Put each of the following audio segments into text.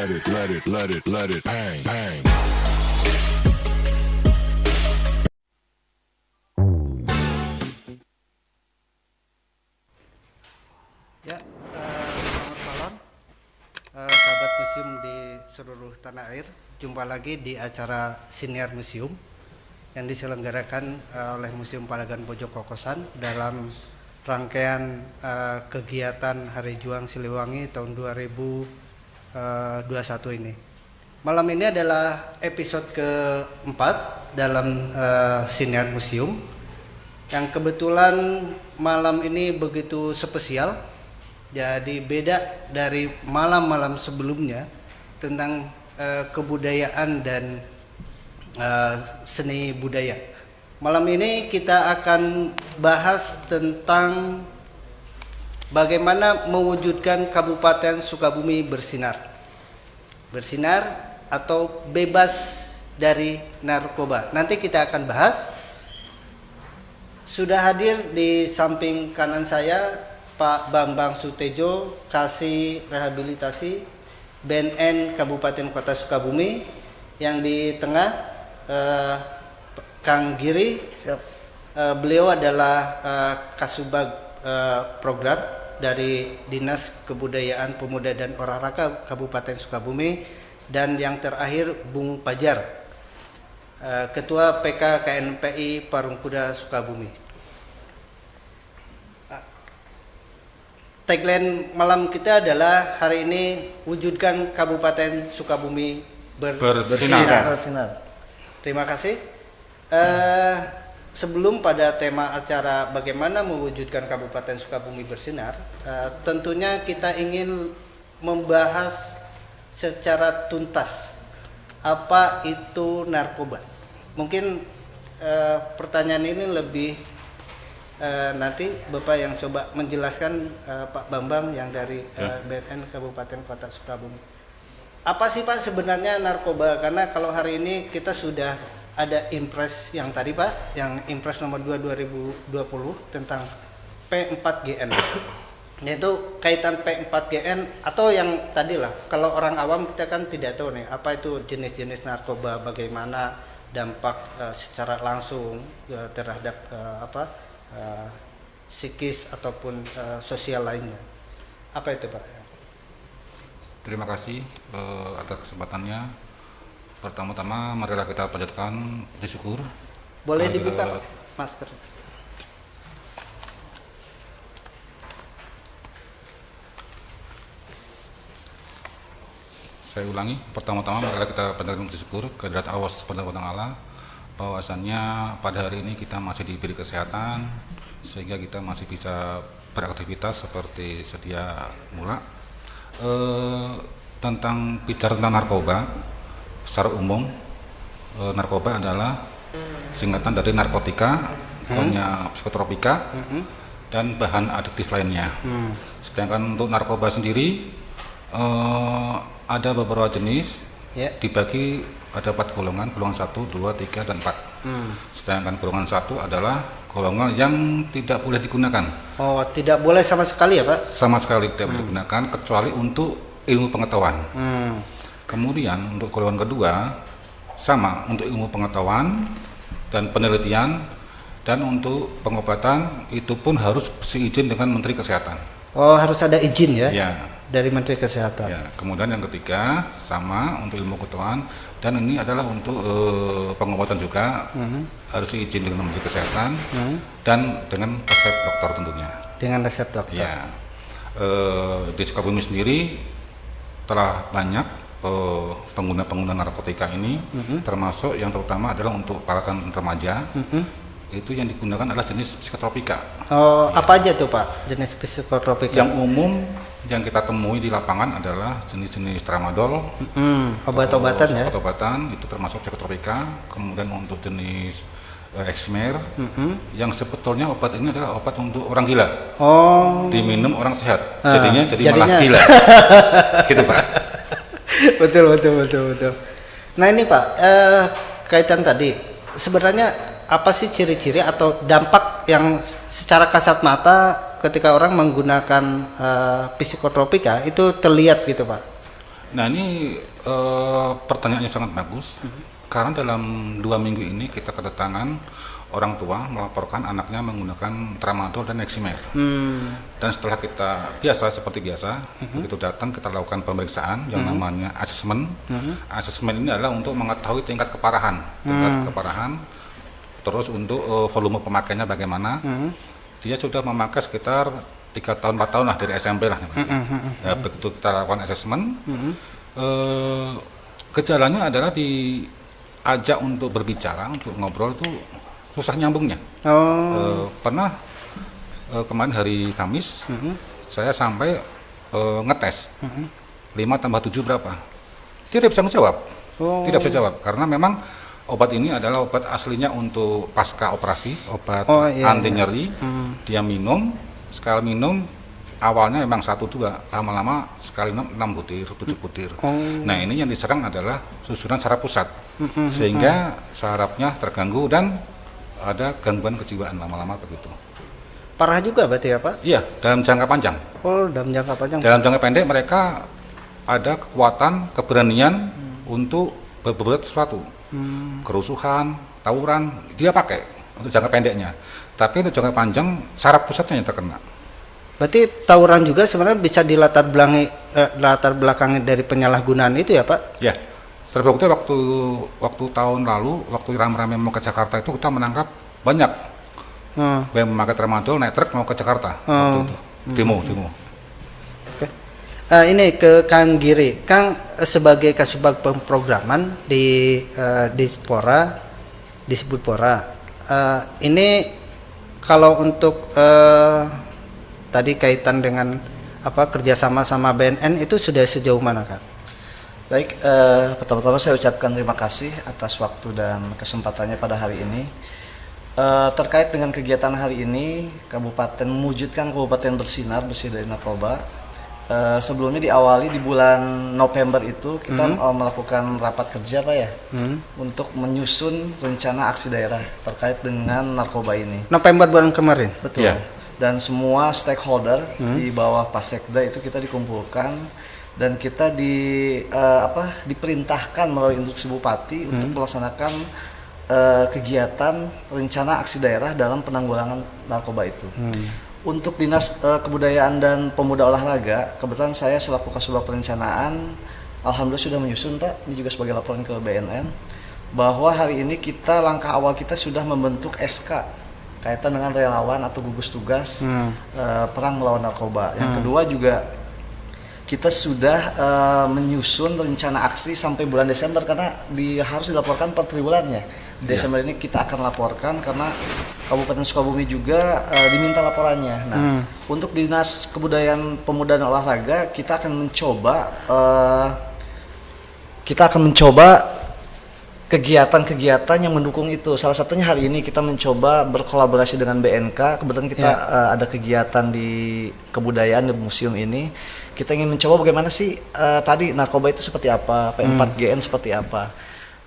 let it bang, bang. Ya, selamat malam, sahabat museum di seluruh tanah air. Jumpa lagi di acara Siniar Museum yang diselenggarakan oleh Museum Palagan Pojok Kokosan dalam rangkaian kegiatan Hari Juang Siliwangi tahun 2021 ini. Malam ini adalah episode keempat dalam Siniar Museum yang kebetulan malam ini begitu spesial. Jadi beda dari malam-malam sebelumnya tentang kebudayaan dan seni budaya. Malam ini kita akan bahas tentang bagaimana mewujudkan Kabupaten Sukabumi bersinar. Bersinar atau bebas dari narkoba. Nanti kita akan bahas. Sudah hadir di samping kanan saya Pak Bambang Sutejo, Kasih Rehabilitasi BNN Kabupaten Kota Sukabumi. Yang di tengah Kang Giri. Beliau adalah Kasubag program dari Dinas Kebudayaan Pemuda dan Olahraga Kabupaten Sukabumi. Dan yang terakhir Bung Pajar, Ketua PK KNPI Parungkuda Sukabumi. Tagline malam kita adalah hari ini wujudkan Kabupaten Sukabumi bersinar. Terima kasih. Sebelum pada tema acara bagaimana mewujudkan Kabupaten Sukabumi bersinar, tentunya kita ingin membahas secara tuntas apa itu narkoba. Mungkin pertanyaan ini lebih nanti Bapak yang coba menjelaskan, Pak Bambang yang dari BNN Kabupaten Kota Sukabumi. Apa sih Pak sebenarnya narkoba? Karena kalau hari ini kita sudah ada impres yang tadi Pak, yang impres nomor 2 2020 tentang P4GN. Yaitu kaitan P4GN atau yang tadi lah, kalau orang awam kita kan tidak tahu nih apa itu jenis-jenis narkoba, bagaimana dampak secara langsung terhadap psikis ataupun sosial lainnya. Apa itu Pak? Terima kasih atas kesempatannya. Pertama-tama marilah kita panjatkan puji syukur. Boleh dibuka Pak, masker. Saya ulangi, pertama-tama marilah kita panjatkan puji syukur kehadirat Allah Subhanahu wa taala bahwasannya pada hari ini kita masih diberi kesehatan sehingga kita masih bisa beraktivitas seperti sedia mula. Tentang bicara tentang narkoba secara umum, narkoba adalah singkatan dari narkotika, psikotropika, dan bahan adiktif lainnya. Sedangkan untuk narkoba sendiri ada beberapa jenis, dibagi ada 4 golongan, golongan 1, 2, 3, dan 4. Sedangkan golongan 1 adalah golongan yang tidak boleh digunakan. Oh, tidak boleh sama sekali ya Pak? Sama sekali tidak boleh digunakan kecuali untuk ilmu pengetahuan. Kemudian untuk golongan kedua sama untuk ilmu pengetahuan dan penelitian, dan untuk pengobatan itu pun harus seizin dengan Menteri Kesehatan. Oh, harus ada izin ya? Ya. Dari Menteri Kesehatan. Ya. Kemudian yang ketiga sama untuk ilmu pengetahuan, dan ini adalah untuk pengobatan juga harus izin dengan Menteri Kesehatan dan dengan resep dokter tentunya. Dengan resep dokter. Ya. Di Sukabumi sendiri telah banyak pengguna narkotika ini, termasuk yang terutama adalah untuk kalangan remaja. Itu yang digunakan adalah jenis psikotropika. Oh, ya. Apa aja tuh Pak jenis psikotropika? Yang umum yang kita temui di lapangan adalah jenis-jenis tramadol, obat-obatan ya. Obat-obatan itu termasuk psikotropika. Kemudian untuk jenis Exmer, yang sebetulnya obat ini adalah obat untuk orang gila. Oh. Diminum orang sehat. Jadinya malah gila. Gitu Pak. Betul. Nah ini Pak, kaitan tadi sebenarnya apa sih ciri-ciri atau dampak yang secara kasat mata ketika orang menggunakan psikotropika itu terlihat gitu Pak? Nah ini pertanyaannya sangat bagus, karena dalam 2 minggu ini kita kedatangan orang tua melaporkan anaknya menggunakan tramadol dan Neximer. Dan setelah kita seperti biasa, begitu datang kita lakukan pemeriksaan yang namanya asesmen. Asesmen ini adalah untuk mengetahui tingkat keparahan, terus untuk volume pemakaiannya bagaimana. Dia sudah memakai sekitar 3 tahun 4 tahun lah dari SMP lah. Ya, begitu kita lakukan asesmen, gejalanya adalah diajak untuk berbicara, untuk ngobrol itu susah nyambungnya. Pernah kemarin hari Kamis saya sampai ngetes 5 tambah 7 berapa, tidak bisa menjawab. Tidak bisa jawab karena memang obat ini adalah obat aslinya untuk pasca operasi, obat anti nyeri. Dia minum, sekali minum awalnya memang 1-2, lama-lama sekali minum 6 butir, 7 butir. Nah ini yang diserang adalah susunan saraf pusat, sehingga sarafnya terganggu dan ada gangguan kejiwaan lama-lama begitu. Parah juga berarti ya Pak? Iya, dalam jangka panjang. Dalam jangka panjang. Dalam jangka pendek mereka ada kekuatan, keberanian untuk berbuat sesuatu. Kerusuhan, tawuran, dia pakai untuk jangka pendeknya. Tapi untuk jangka panjang saraf pusatnya yang terkena. Berarti tawuran juga sebenarnya bisa dilatar belakangi dari penyalahgunaan itu ya Pak? Ya, terbukti waktu tahun lalu, waktu rame-rame mau ke Jakarta itu kita menangkap banyak yang memakai tramadol naik truk mau ke Jakarta. Waktu itu. Demo. Oke. Ini ke Kang Giri, Kang sebagai Kasubag Pemrograman di Spora, disebut Pora. Ini kalau untuk tadi kaitan dengan kerjasama sama BNN itu sudah sejauh mana Kang? Baik, pertama-tama saya ucapkan terima kasih atas waktu dan kesempatannya pada hari ini. Terkait dengan kegiatan hari ini, Kabupaten mewujudkan Kabupaten bersinar, bersih dari narkoba. Sebelumnya diawali di bulan November itu kita melakukan rapat kerja Pak ya, untuk menyusun rencana aksi daerah terkait dengan narkoba ini. November bulan kemarin? Betul. Yeah. Dan semua stakeholder di bawah Pasekda itu kita dikumpulkan dan kita diperintahkan melalui instruksi Bupati untuk melaksanakan kegiatan rencana aksi daerah dalam penanggulangan narkoba itu. Untuk Dinas Kebudayaan dan Pemuda Olahraga, kebetulan saya selaku Kasubag Perencanaan, alhamdulillah sudah menyusun Pak, ini juga sebagai laporan ke BNN, bahwa hari ini langkah awal kita sudah membentuk SK kaitan dengan relawan atau gugus tugas perang melawan narkoba. Yang kedua juga kita sudah menyusun rencana aksi sampai bulan Desember karena harus dilaporkan per triwulannya. Desember ini kita akan laporkan karena Kabupaten Sukabumi juga diminta laporannya. Nah, untuk Dinas Kebudayaan Pemuda dan Olahraga kita akan mencoba kegiatan-kegiatan yang mendukung itu. Salah satunya hari ini kita mencoba berkolaborasi dengan BNK. Kebetulan kita ada kegiatan di kebudayaan di museum ini. Kita ingin mencoba bagaimana sih tadi narkoba itu seperti apa, P4GN seperti apa.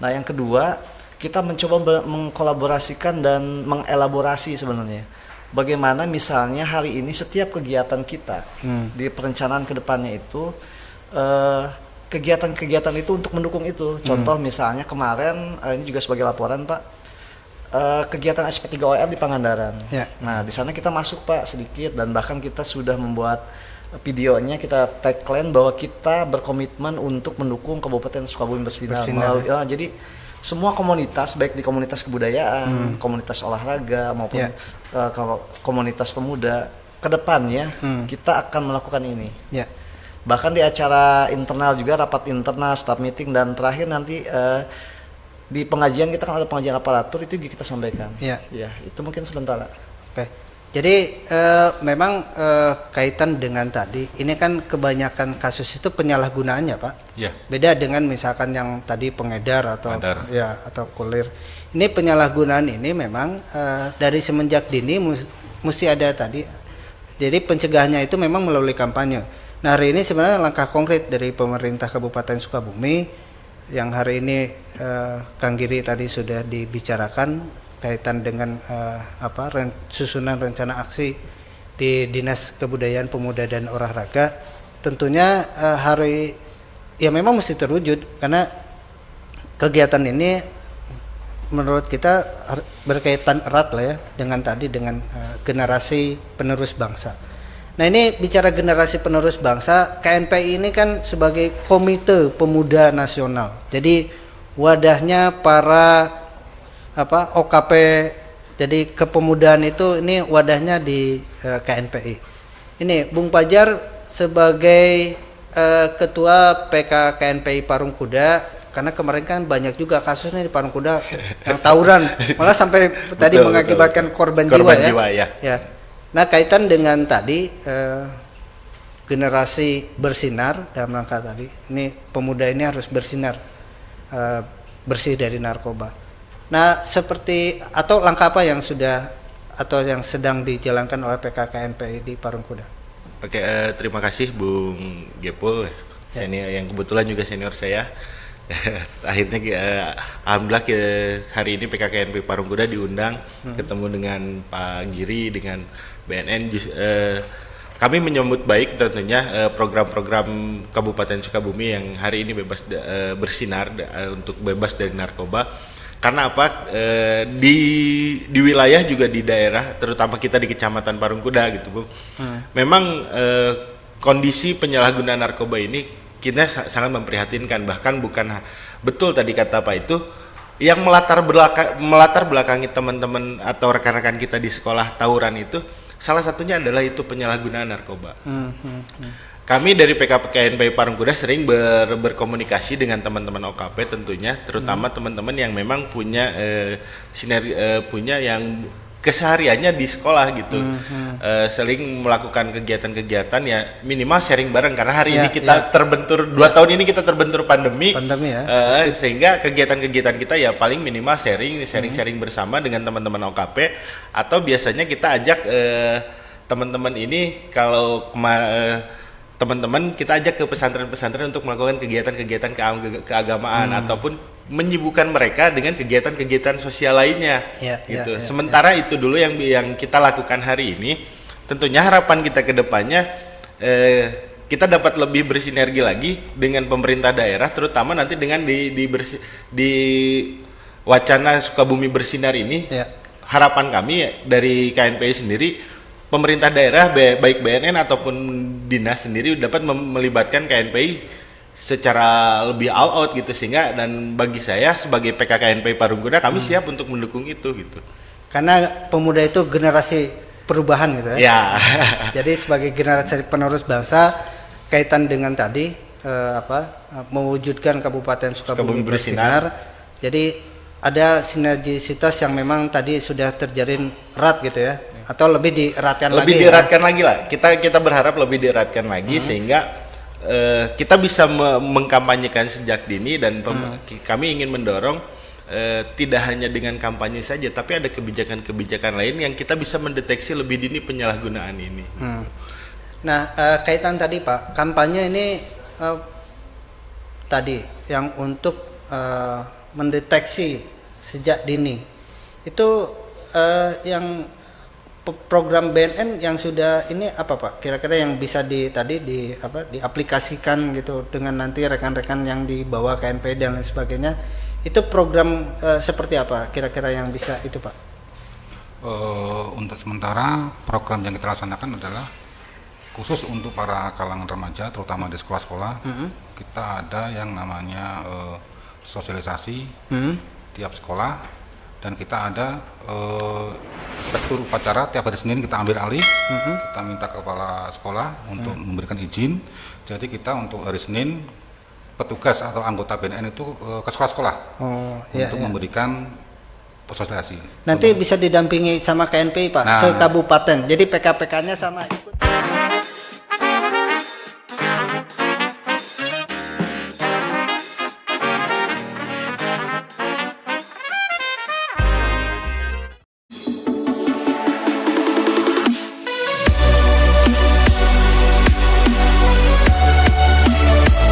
Nah, yang kedua, kita mencoba mengkolaborasikan dan mengelaborasi sebenarnya. Bagaimana misalnya hari ini setiap kegiatan kita di perencanaan kedepannya itu kegiatan-kegiatan itu untuk mendukung itu. Contoh misalnya kemarin ini juga sebagai laporan Pak, kegiatan SP3OR di Pangandaran. Nah di sana kita masuk Pak sedikit dan bahkan kita sudah membuat videonya, kita tagline bahwa kita berkomitmen untuk mendukung Kabupaten Sukabumi bersinar. Jadi semua komunitas, baik di komunitas kebudayaan, komunitas olahraga maupun komunitas pemuda, kedepannya kita akan melakukan ini. Bahkan di acara internal juga, rapat internal, staff meeting, dan terakhir nanti di pengajian kita kan ada pengajian aparatur, itu kita sampaikan. Ya, itu mungkin sementara. Oke. Jadi memang kaitan dengan tadi, ini kan kebanyakan kasus itu penyalahgunaannya Pak. Beda dengan misalkan yang tadi pengedar atau atau kulir. Ini penyalahgunaan ini memang dari semenjak dini mesti ada tadi. Jadi pencegahannya itu memang melalui kampanye. Nah hari ini sebenarnya langkah konkret dari pemerintah Kabupaten Sukabumi yang hari ini Kang Giri tadi sudah dibicarakan kaitan dengan susunan rencana aksi di Dinas Kebudayaan Pemuda dan Olahraga. Tentunya hari ya memang mesti terwujud karena kegiatan ini menurut kita berkaitan erat lah ya dengan generasi penerus bangsa. Nah ini bicara generasi penerus bangsa, KNPI ini kan sebagai Komite Pemuda Nasional. Jadi wadahnya para OKP, jadi kepemudaan itu ini wadahnya di KNPI. Ini Bung Pajar sebagai Ketua PK KNPI Parung Kuda, karena kemarin kan banyak juga kasusnya di Parung Kuda yang tawuran, malah sampai tadi mengakibatkan korban jiwa ya. Ya. Nah kaitan dengan tadi generasi bersinar dalam rangka tadi, ini pemuda ini harus bersinar bersih dari narkoba. Nah seperti atau langkah apa yang sudah atau yang sedang dijalankan oleh PKKNPI di Parung Kuda? Oke, terima kasih Bung Gepul, senior yang kebetulan juga senior saya. Akhirnya alhamdulillah hari ini PKKNPI Parung Kuda diundang ketemu dengan Pak Giri, dengan BNN. Kami menyambut baik tentunya program-program Kabupaten Sukabumi yang hari ini bebas bersinar untuk bebas dari narkoba. Karena apa? Di wilayah juga di daerah, terutama kita di Kecamatan Parung Kuda gitu, Bu. Memang kondisi penyalahgunaan narkoba ini kita sangat memprihatinkan, bahkan bukan betul tadi kata Pak itu yang melatar belakangi teman-teman atau rekan-rekan kita di sekolah tawuran itu salah satunya adalah itu penyalahgunaan narkoba. Kami dari PKKNPI Parung Kuda sering berkomunikasi dengan teman-teman OKP tentunya, terutama teman-teman yang memang punya punya yang kesehariannya di sekolah gitu, sering melakukan kegiatan-kegiatan ya minimal sharing bareng karena hari ini kita terbentur 2 tahun ini kita terbentur pandemi ya. Sehingga kegiatan-kegiatan kita ya paling minimal sharing bersama dengan teman-teman OKP, atau biasanya kita ajak teman-teman ini kalau teman-teman kita ajak ke pesantren-pesantren untuk melakukan kegiatan-kegiatan keagamaan ataupun menyibukkan mereka dengan kegiatan-kegiatan sosial lainnya gitu. Sementara itu dulu yang kita lakukan hari ini. Tentunya harapan kita ke depannya kita dapat lebih bersinergi lagi dengan pemerintah daerah, terutama nanti dengan di wacana Sukabumi Bersinar ini. Harapan kami dari KNPI sendiri, pemerintah daerah baik BNN ataupun dinas sendiri dapat melibatkan KNPI secara lebih all out gitu, sehingga dan bagi saya sebagai PKKNPI Parung Kuda kami siap untuk mendukung itu gitu. Karena pemuda itu generasi perubahan gitu ya. Jadi sebagai generasi penerus bangsa, kaitan dengan tadi mewujudkan Kabupaten Sukabumi Bersinar. Jadi ada sinergisitas yang memang tadi sudah terjalin erat gitu ya, atau lebih dieratkan lagi lah. Kita berharap lebih dieratkan lagi sehingga kita bisa mengkampanyekan sejak dini, dan kami ingin mendorong tidak hanya dengan kampanye saja, tapi ada kebijakan-kebijakan lain yang kita bisa mendeteksi lebih dini penyalahgunaan ini. Nah, kaitan tadi Pak, kampanye ini tadi yang untuk mendeteksi sejak dini itu yang program BNN yang sudah ini apa Pak? Kira-kira yang bisa diaplikasikan gitu dengan nanti rekan-rekan yang di bawah KNPI dan lain sebagainya. Itu program seperti apa kira-kira yang bisa itu Pak? Untuk sementara program yang kita laksanakan adalah khusus untuk para kalangan remaja, terutama di sekolah-sekolah. Kita ada yang namanya sosialisasi tiap sekolah. Dan kita ada inspektur upacara tiap hari Senin kita ambil alih, kita minta ke kepala sekolah untuk memberikan izin. Jadi kita untuk hari Senin petugas atau anggota BNN itu ke sekolah-sekolah untuk memberikan sosialisasi. Nanti bisa didampingi sama KNPI Pak, sekabupaten. Jadi PK-PK-nya sama ikut.